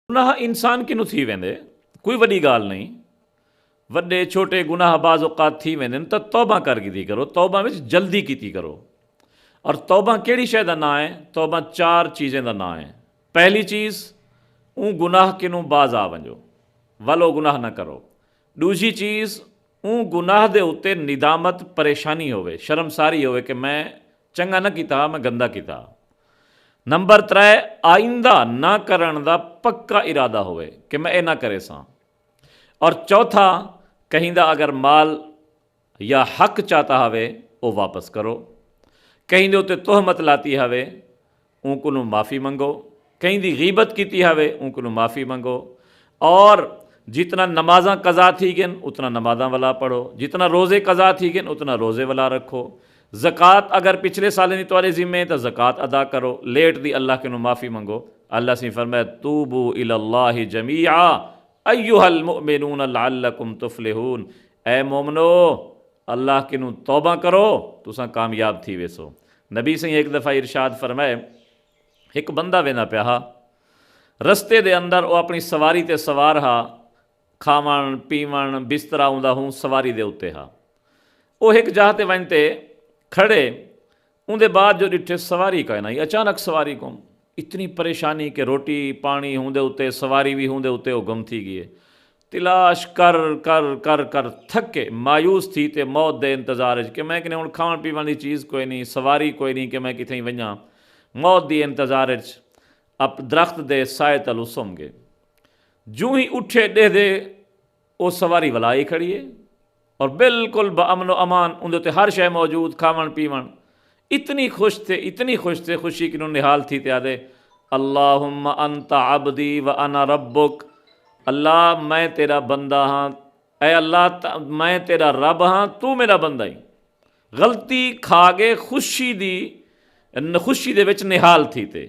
गुनाह इंसान किनू थी वेंदे, कोई वॾी ॻाल्हि नहीं। वॾे छोटे गुनाह बाज़ औक़ात थी वेंदे त तौबा कर कीती करो, तौबा में जल्दी कीती करो। और तौबा केड़ी शै दा नां है? तौबा 4 चीज़ें दा नां है। पहली चीज़, ऊँ गुनाह किनू बाज़ आ वंजो, वालो गुनाह न करो। दूजी चीज़, ऊँ गुनाह दे उत्ते निदामत परेशानी होवे, शर्मसारी होवे कि मैं चंगा न कीता, मैं गंदा कीता। नंबर 3, आइंदा ना करण दा पक्का इरादा होवे कि मैं ए ना करे सां। और चौथा, कहीं दा अगर माल या हक चाहता हवे वो वापस करो। कहीं दे उत्ते तोहमत लाती हवे उनको माफ़ी मंगो। कहीं दी गीबत कीती हवे उनको माफ़ी मंगो। और जितना नमाज़ां कज़ा थी गन उतना नमाज़ां वाला पढ़ो, जितना रोज़े कज़ा थी गन उतना रोज़े वाला रखो। ज़कात अगर पिछले साल नहीं तुम्हारे ज़िम्मे तो ज़कात अदा करो। लेट दी अल्लाह के माफ़ी मंगो। अल्लाह से फरमाया तूबू इलल्लाहि जमीआ अय्युहल मुमिनून लअल्लकुम तुफलिहून। ए मोमनो अल्लाह के तौबा करो तुसा कामयाब थी वेसो। नबी से एक दफ़ा इरशाद फरमाए, एक बंदा वेंदा पिया हा, रस्ते दे अंदर वो अपनी सवारी ते सवार हा, खावण पीवण बिस्तरा आउंदा हूँ सवारी दे उत्ते हा। वो एक जहाँ ते वञते खड़े, उनके बाद जो डिठे सवारी का ना, अचानक सवारी गुम। इतनी परेशानी कि रोटी पानी होंदे उत्ते सवारी भी होंदे उत्ते वो गुम थी गई। तिलाश कर कर कर कर थक के मायूस थी ते मौत दे इंतज़ार कि मैं कि हुण खाण पीवण की चीज़ कोई नहीं, सवारी कोई नहीं कि मैं कितें वञा। मौत के इंतज़ार अब दरख्त दे साए तलू सुम गए। जूं ही उठे दे दे वो सवारी वाला आई खड़ी है और बिल्कुल बअमन अमान उनके हर शय मौजूद, खावण पीवण। इतनी खुश थे, इतनी खुश थे, खुशी कि निहाल थी ते आदे अल्लाहुम्मा अंता अब्दी व अना रब्बुक। अल्लाह मैं तेरा बंदा हाँ, ऐ अल्लाह मैं तेरा रब हाँ, तू मेरा बंदा ही। गलती खा गए खुशी दे विच निहाल थी ते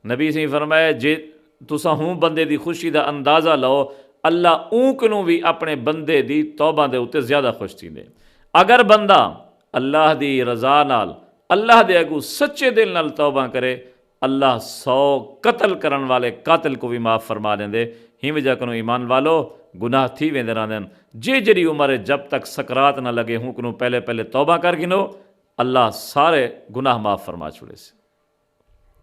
नबी से फरमाया जे तुसा हूँ बंदे दी खुशी दा अंदाज़ा लो, अल्लाह ऊकनू भी अपने बंदे दी तौबा दे उत्ते ज़्यादा खुश थींदे। अगर बंदा अल्लाह दी रज़ा नाल अल्लाह दे अगू सच्चे दिल नाल तौबा करे, अल्लाह 100 कत्ल करन वाले कातिल को भी माफ़ फरमा देंदे। हिं वजह कनो ईमान वालो गुनाह थी वेंदे रहंदन। जे जड़ी उम्र जब तक सकरात न लगे हूँ कनो पहले पहले तौबा कर गिनो, अल्लाह सारे गुनाह माफ़ फरमा छुड़े से।